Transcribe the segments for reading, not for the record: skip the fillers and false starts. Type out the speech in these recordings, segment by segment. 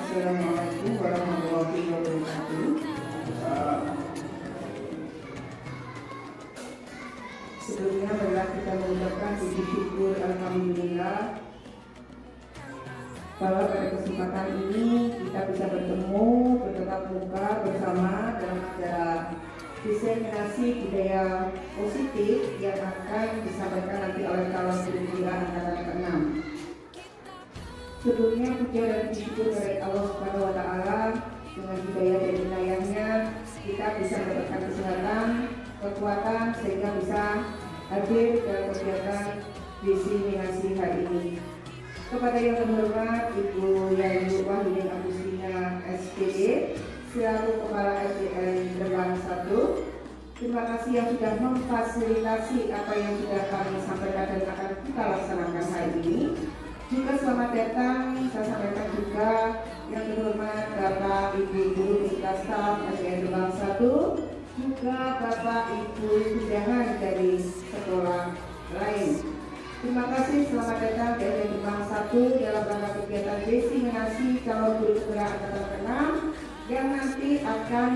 Assalamualaikum warahmatullahi wabarakatuh. Sebelumnya marilah kita mengucapkan puji syukur alhamdulillah bahwa pada kesempatan ini kita bisa bertemu bertatap muka bersama dalam acara diseminasi budaya positif yang akan disampaikan nanti oleh calon pimpinan angkatan ke-6. Sebelumnya puja dan syukur dari Allah Subhanahu wa Ta'ala, dengan hidayah dan inayahnya kita bisa mendapatkan kesehatan, kekuatan sehingga bisa hadir dalam kegiatan diseminasi hari ini. Kepada yang terhormat Ibu Yayu Wahyudin Agustina SPD selaku Kepala SDN Gerbang 1, terima kasih yang sudah memfasilitasi apa yang sudah kami sampaikan dan akan kita laksanakan hari ini. Juga selamat datang saya sampaikan juga yang terhormat Bapak Ibu Guru beserta staf SDN Gerbang 1, juga Bapak Ibu undangan dari sekolah lain. Terima kasih, selamat datang di SDN Gerbang 1 dalam rangka kegiatan diseminasi calon guru penggerak angkatan ke-6 yang nanti akan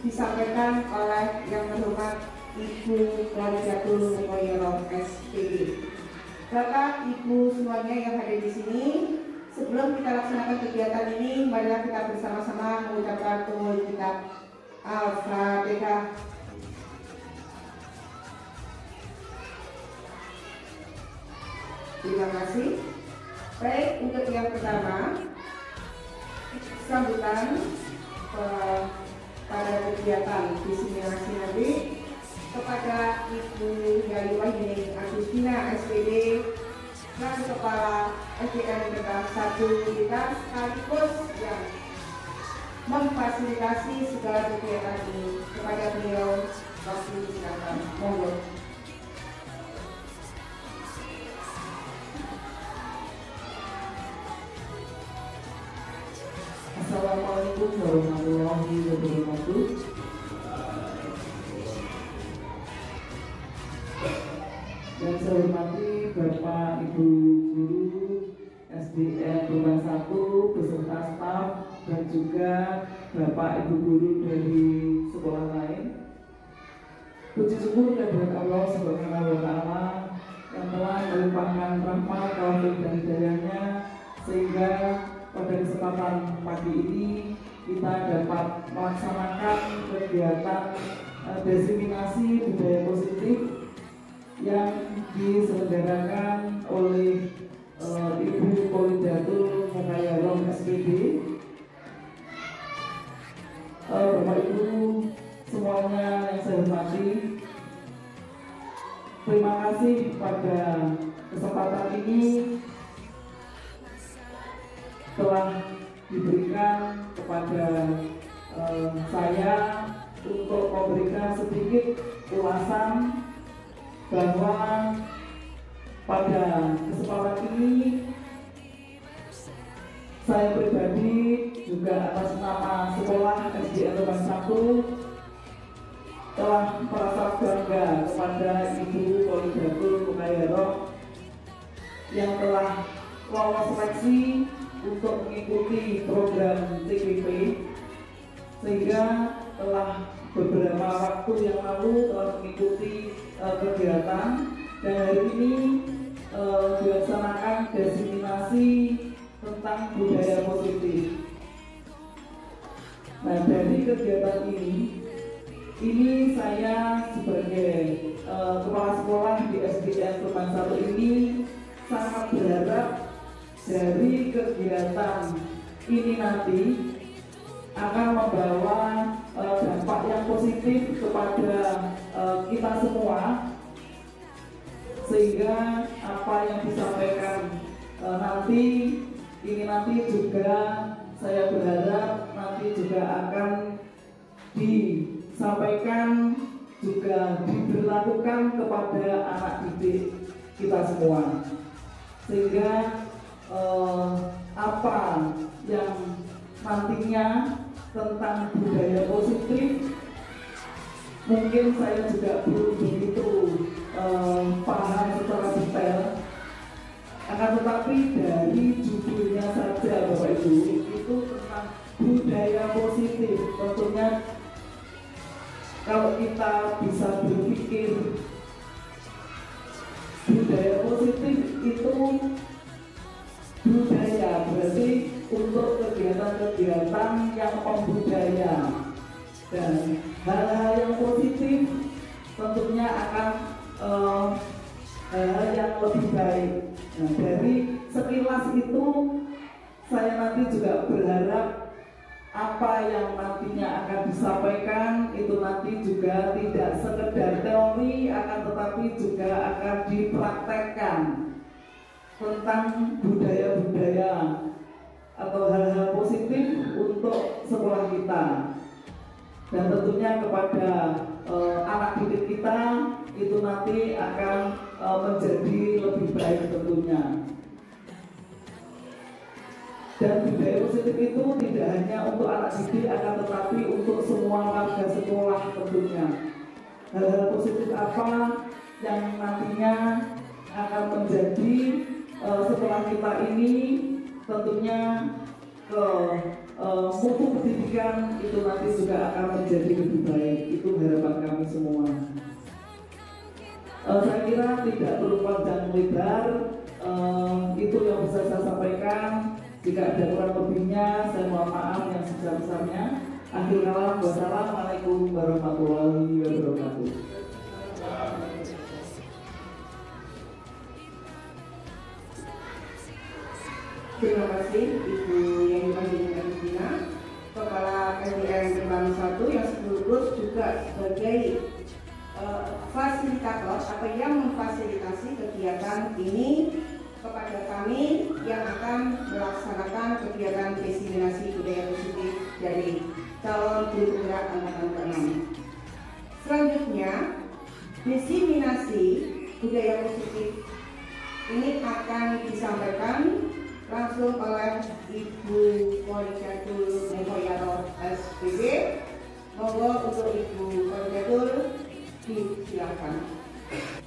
disampaikan oleh yang terhormat Ibu Khadijatul Mukoyoroh SPD. Bapak, Ibu semuanya yang hadir di sini, sebelum kita laksanakan kegiatan ini, marilah kita bersama-sama mengucapkan tumul kita Al-Fatihah. Terima kasih. Baik, untuk yang pertama, sambutan pada kegiatan diseminasi nanti kepada Ibu Yayu Wahyudin Agustina SPD dan Kepala SDN Gerbang 1 kita sekaligus yang memfasilitasi segala kegiatan ini. Kepada beliau, waktu silakan. Monggo. Assalamualaikum warahmatullahi wabarakatuh. Yang saya hormati Bapak Ibu Guru SDN Gerbang 1 beserta staf dan juga Bapak Ibu Guru dari sekolah lain. Puji syukur kehadirat Allah Subhanahu wa Ta'ala yang telah melimpahkan rahmat, taufik dan hidayahnya sehingga pada kesempatan pagi ini kita dapat melaksanakan kegiatan diseminasi budaya positif yang diselenggarakan oleh Ibu Khadijatul Mukoyoroh SPD. Bapak Ibu semuanya yang saya hormati, terima kasih pada kesempatan ini telah diberikan kepada saya untuk memberikan sedikit ulasan bahwa pada kesempatan ini saya pribadi juga atas nama sekolah SDN Gerbang 1 telah merasa bangga kepada Ibu Khadijatul Mukoyoroh yang telah lolos seleksi untuk mengikuti program TPP sehingga telah beberapa waktu yang lalu telah mengikuti kegiatan dan hari ini dilaksanakan diseminasi tentang budaya positif. Nah, dari kegiatan ini saya sebagai kepala sekolah di SDN Gerbang 1 ini sangat berharap dari kegiatan ini nanti akan membawa dampak yang positif kepada kita semua, sehingga apa yang disampaikan nanti juga saya berharap nanti juga akan disampaikan juga diberlakukan kepada anak didik kita semua, sehingga apa yang nantinya tentang budaya positif mungkin saya juga belum begitu paham secara detail, akan tetapi dari judulnya saja Bapak Ibu itu kita bisa berpikir budaya positif itu budaya berarti untuk kegiatan-kegiatan yang membudaya, dan hal-hal yang positif tentunya akan hal-hal yang lebih baik. Nah, dari sekilas itu saya nanti juga berharap apa yang nantinya akan disampaikan itu nanti juga tidak sekedar teori, akan tetapi juga akan dipraktekkan tentang budaya-budaya atau hal-hal positif untuk sekolah kita, dan tentunya kepada anak didik kita itu nanti akan menjadi lebih baik tentunya. Dan budaya positif itu tidak hanya untuk anak didik, akan tetapi untuk semua warga sekolah tentunya. Hal-hal positif apa yang nantinya akan menjadi sekolah kita ini tentunya ke mutu pendidikan itu nanti juga akan menjadi lebih baik. Itu harapan kami semua. Saya kira tidak perlu panjang lebar, itu yang bisa saya sampaikan. Jika ada kurang lebihnya, saya mohon maaf yang sebesar-besarnya. Akhir kalam, wassalamualaikum warahmatullahi wabarakatuh. Terima kasih Ibu yang dipanggilkan Dina, Kepala SDN Kembang 1 yang sekaligus juga sebagai fasilitator atau yang memfasilitasi kegiatan ini kepada kami yang akan melaksanakan kegiatan diseminasi budaya positif dari calon guru penggerak angkatan ke-6. Selanjutnya, diseminasi budaya positif ini akan disampaikan langsung oleh Ibu Polikatul Muhoyaro SPB. Monggo untuk Ibu Polikatul disilakan.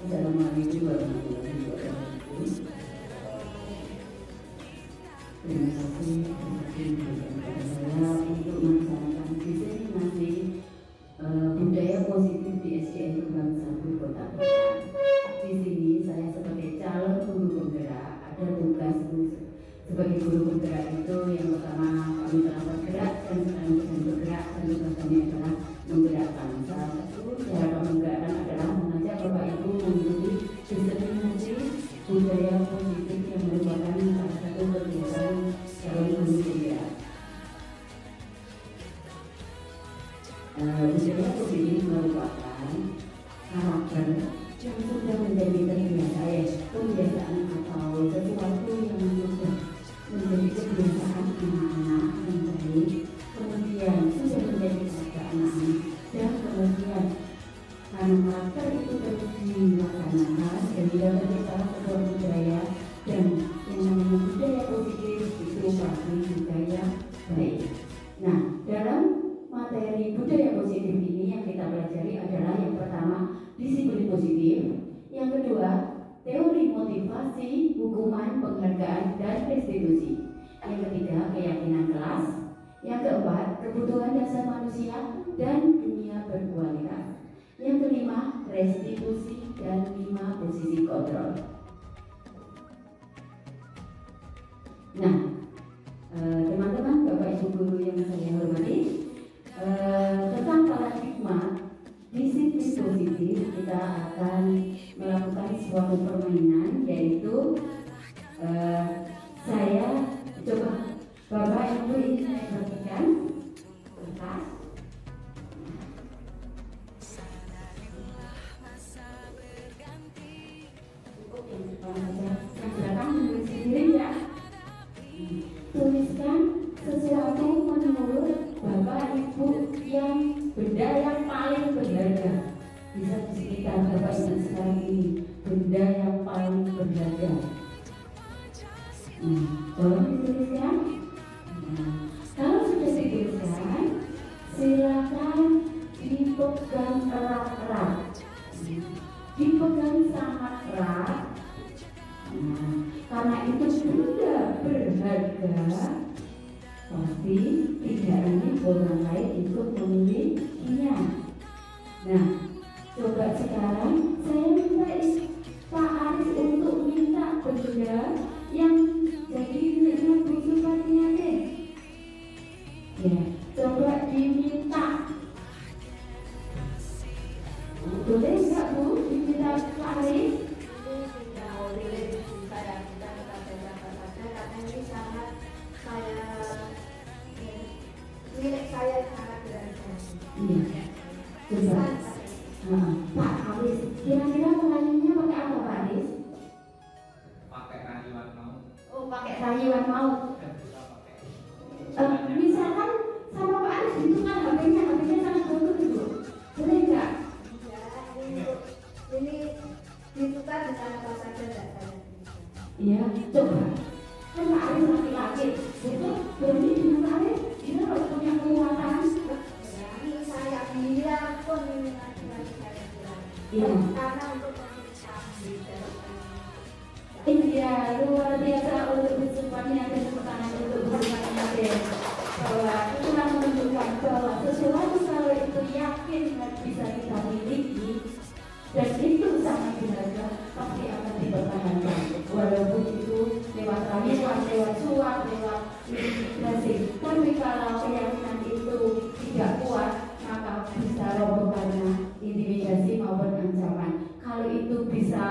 Assalamualaikum warahmatullahi wabarakatuh. Terima kasih kepada saya untuk melaksanakan diseminasi budaya positif di SDN Kembang 1 Kota Medan. Di sini saya sebagai calon guru penggerak ada tugas sebagai guru penggerak itu yang pertama kami telah bergerak dan sedang bergerak, dan tugas kami adalah menggerakkan. Salah satu cara menggerakkan adalah mengajak Bapak Ibu mengikuti diseminasi budaya positif yang merupakan salah satu kegiatan calon guru penggerak. Budaya positif ini merupakan karakter yang sudah menjadi terbiasa, kebiasaan atau sesuatu yang sudah menjadi kebiasaan anak-anak yang baik, kemudian sudah menjadi kebiasaan anak-anak, dan kemudian karena karakter itu terus dilaksanakan sehingga tercipta sebuah budaya, dan yang namanya budaya positif itu pasti budaya baik. Nah, dalam materi budaya positif ini yang kita pelajari adalah yang pertama disiplin positif, yang kedua teori motivasi, hukuman, penghargaan, dan restitusi, yang ketiga keyakinan kelas, yang keempat kebutuhan dasar manusia dan dunia berkualitas, yang kelima restitusi, dan 5 posisi kontrol. Nah, teman-teman, Bapak Ibu guru yang saya hormati, tentang paradigma disiplin positif kita akan melakukan suatu permainan, yaitu saya coba Bapak Ibu ini saya bagikan kertas. Cukup yang depan saja, yang belakang menulis sendiri ya. Tuliskan sesuatu menurut Bapak Ibu yang benda yang paling berharga. Bisa di sekitar Bapak Ibu sekarang ini, benda yang paling berharga. Tolong dituliskan. Kalau sudah dituliskan, silakan dipegang erat-erat. Dipegang sangat erat. Karena itu benda berharga, pasti tidak ingin orang lain ikut memilikinya. Nah, sekarang saya minta Pak Aris untuk minta benda yang jadi miliknya Bu Suparniati. Ya, coba diminta. Boleh nggak Bu diminta Pak Aris? Milik saya sangat berharga. Iya. Coba. Pak Aris, kira-kira pengayunya pakai apa Pak Aris? Pakai rayuan mau. Oh, pakai rayuan mau. Misalkan sama Pak Aris itu kan HP-nya sangat bagus itu. Boleh nggak? Ya, ini ditukar dengan apa saja enggak saya. Iya, coba. Kan Pak Aris laki-laki, itu berani dengan Pak Aris, dia harus punya kekuatan. Berani saya bilang pun ini laki-laki saya bilang. Iya. Karena untuk kami Iya, luar biasa untuk bersumpahnya dan pertahanan untuk bersumpahnya bahwa itulah menunjukkan bahwa sesuatu kalau itu yakin dan bisa kita miliki dan itu sangat berharga pasti akan dipertahankan walaupun itu lewat rayuan, lewat suap, lewat intimidasi. Tapi kalau keyakinan itu tidak kuat maka bisa roboh karena intimidasi maupun ancaman. Kalau itu bisa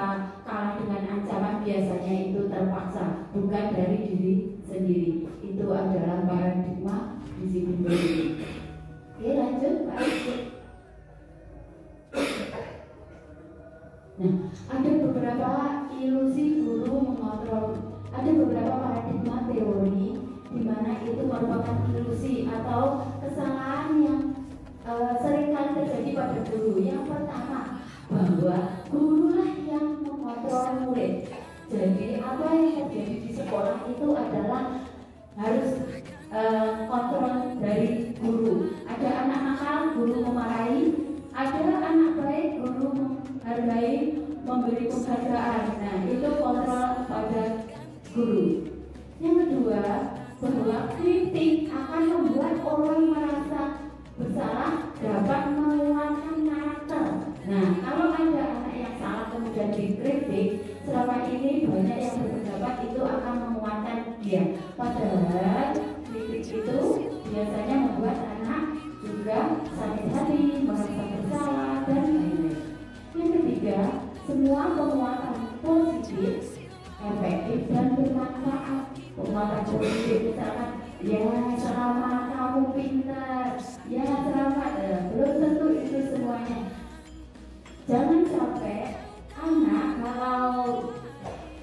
kalah dengan ancaman biasanya itu terpaksa bukan dari diri sendiri. Itu adalah paradigma disiplin diri. Oke, lanjut Pak. Nah, ada beberapa ilusi guru mengontrol. Ada beberapa paradigma teori di mana itu merupakan ilusi atau kesalahan yang seringkali terjadi pada guru. Yang pertama, bahwa gurulah yang mengontrol murid. Jadi apa yang terjadi di sekolah itu adalah harus kontrol dari guru. Ada anak nakal, guru memarahi. Ada anak baik, guru menghargai, memberi penghargaan. Nah, itu kontrol pada guru. Yang kedua, bahwa kritik akan membuat orang merasa bersalah, dapat menguatkan karakter. Nah, kalau ada anak yang salah kemudian dikritik, selama ini banyak yang berpendapat itu akan menguatkan dia. Padahal kritik itu biasanya membuat anak juga sakit hati, merasa bersalah, dan lain-lain. Yang ketiga, semua penguatan positif, efektif, dan bermanfaat. Penguatan positif misalkan, ya selamat kamu pintar, ya selamat, belum tentu itu semuanya. Jangan sampai anak kalau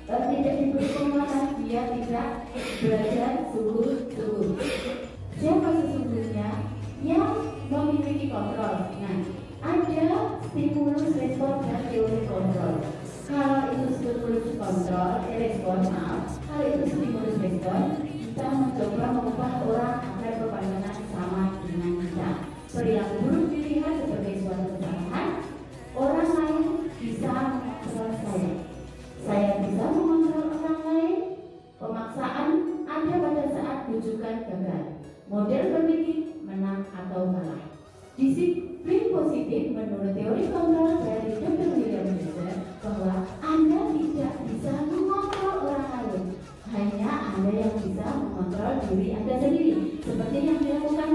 tidak diberi penguatan dia tidak belajar sungguh-sungguh. Siapa sesungguhnya yang memiliki kontrol? Nah, ada stimulus respon dan teori kontrol. Kalau itu stimulus kontrol, respon, kalau itu stimulus respon, kita mencoba mengubah orang agar berpandangan sama dengan kita. Perilaku buruk dilihat sebagai suatu kesalahan. Orang lain bisa mengontrol saya. Saya bisa mengontrol orang lain. Pemaksaan ada pada saat bujukan gagal. Model berpikir menang atau kalah. Disiplin positif menurut teori kontrol dari Dr. William James bahwa Anda tidak bisa mengontrol orang lain. Hanya Anda yang bisa mengontrol diri Anda sendiri. Seperti yang dilakukan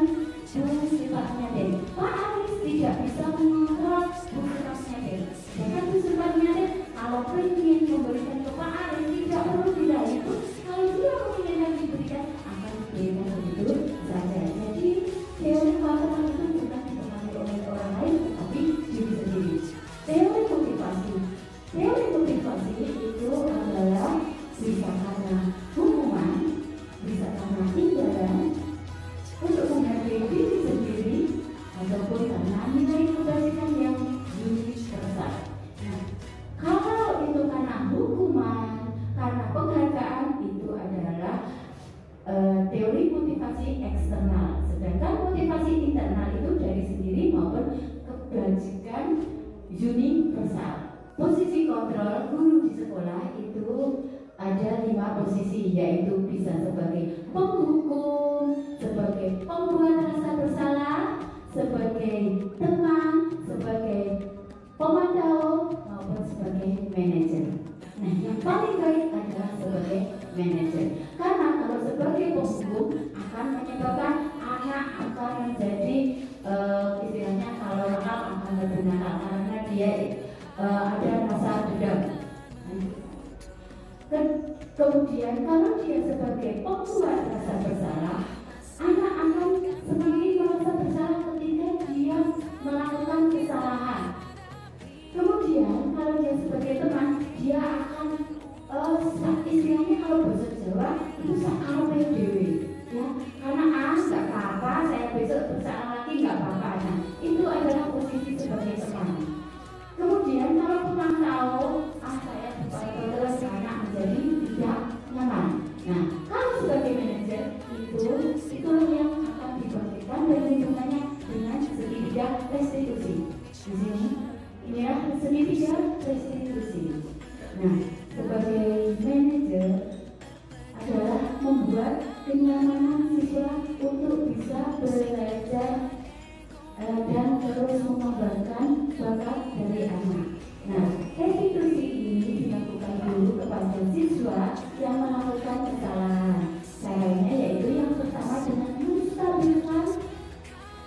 Bu Suparniati. Pak Aris tidak bisa mengontrol Bu Suparniati. Bahkan Bu Suparniati kalau ingin memberikan ke Pak Aris tidak perlu dilakukan. Kalau dia menginginkan diberikan akan diberikan begitu saja. Jadi teori kontrol itu bukan dipengaruhi oleh orang lain, tapi diri sendiri. Teori motivasi. Teori motivasi itu adalah bisa karena hukuman, bisa karena imbalan, untuk menghargai diri sendiri, ataupun karena nilai kebaikan yang universal. Nah, kalau itu karena hukuman, karena penghargaan, itu adalah teori motivasi eksternal. Sedangkan motivasi internal itu dari sendiri maupun kebajikan universal. Posisi kontrol guru di sekolah itu ada 5 posisi, yaitu bisa sebagai penghukum, sebagai pembuat rasa bersalah, sebagai teman, sebagai pemantau, sebagai manajer. Karena kalau sebagai penghukum akan menyebabkan anak akan menjadi istilahnya kalau nakal akan lebih nakal karena dia ada rasa dendam. Kemudian kalau dia sebagai pembuat rasa bersalah, anak akan semakin merasa bersalah ketika dia melakukan kesalahan. Kemudian kalau dia sebagai teman, dia akan istilahnya kalau bahasa Jawa itu sakarape dewe, ya, karena nggak apa-apa, saya besok bersalah lagi nggak apa-apa. Nah, itu adalah posisi sebagai teman. Kemudian kalau teman tahu saya terus anak menjadi tidak nyaman. Nah, kalau sebagai manajer itulah yang akan dibangkitkan dan hubungannya dengan segitiga restitusi. Di sini ini ya segitiga restitusi. Nah, sebagai manajer adalah membuat kenyamanan siswa untuk bisa belajar dan terus mengembangkan bakat dari anak. Nah, restitusi ini dilakukan dulu kepada siswa yang melakukan kesalahan. Caranya yaitu yang pertama dengan menstabilkan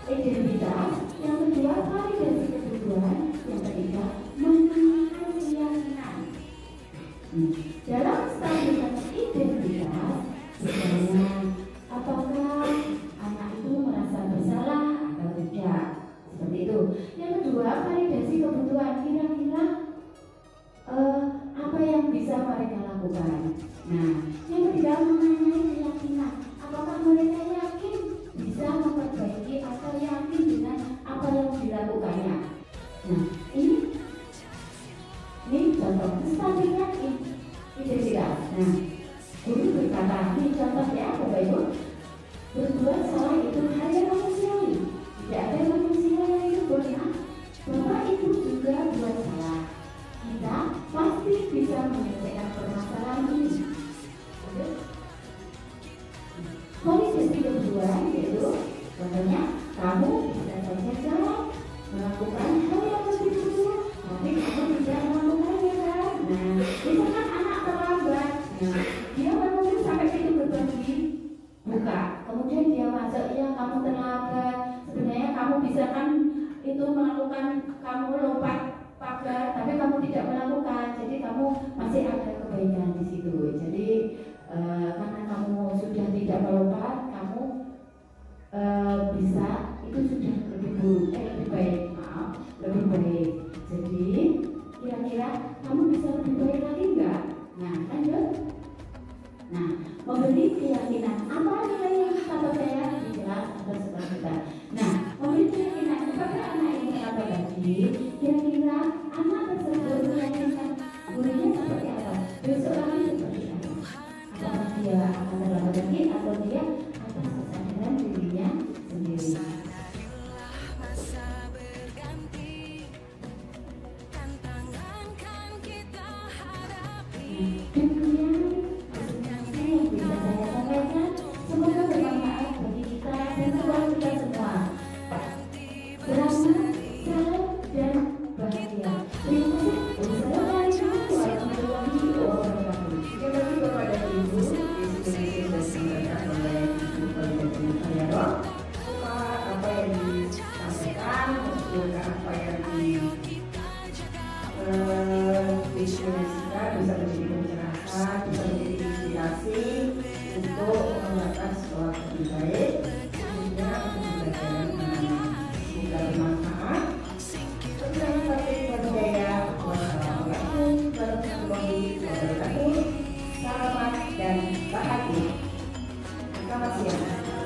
identitas, yang kedua validasi kebutuhan, yang ketiga meningkatkan keyakinan. Dalam stabilitas identitas, misalnya apakah anak itu merasa bersalah atau tidak, seperti itu. Yang kedua, validasi kebutuhan, kira-kira apa yang bisa mereka lakukan. Nah, yang ketiga mengenai keyakinan, apakah mereka yakin bisa memperbaiki atau yakin dengan apa yang dilakukannya. Nah, ini contoh stabilnya identitas. Nah, guru berkata, ini contoh ya Bapak Ibu, berbuat salah itu hal yang manusiawi, tidak ada manusia yang itu benar. Bapak Ibu juga buat salah, kita pasti bisa menyelesaikan permasalahan ini. Validasi kebutuhan yaitu contohnya kamu bisa saja jalan melakukan hal yang lebih mudah, tapi kamu tidak melakukannya kan? Nah, misalkan anak terlambat, nah dia menunggu sampai pintu gerbang dibuka, kemudian dia masuk, ya kamu terlambat. Sebenarnya kamu bisa kan itu melakukan, kamu lompat pagar, tapi kamu tidak melakukan, jadi kamu masih ada kebaikan di situ. Jadi karena kamu sudah tidak melompat, kamu bisa itu sudah lebih buruk, lebih baik, maaf, lebih baik. Jadi kira-kira kamu bisa lebih baik lagi enggak? Nah, lanjut. Nah, memberi keyakinan apa nilai yang kata saya jelas atau setelah kita. Nah, memberi keyakinan kepada anak ini apa tadi? Kira-kira anak tersebut meyakinkan gurunya seperti apa? Besok lagi seperti apa? Apakah dia akan terlambat lagi atau dia atas kesadaran dirinya sendiri? Semoga bermanfaat bagi kita dan keluarga kita semua. Selamat, salam, dan bahagia. Terima kasih. Wassalamualaikum warahmatullahi wabarakatuh. Terima kasih kepada Ibu disampaikan oleh Ibu Kalimantan. Apa yang disampaikan, juga apa yang didefinisikan bisa menjadi pencerahan, bisa menjadi inspirasi untuk mengembangkan sekolah lebih baik, tentunya untuk pembelajaran anak-anak. Semoga bermanfaat. Terima kasih kepada saya. Wassalamualaikum warahmatullahi wabarakatuh. Selamat dan bahagia. Selamat siang.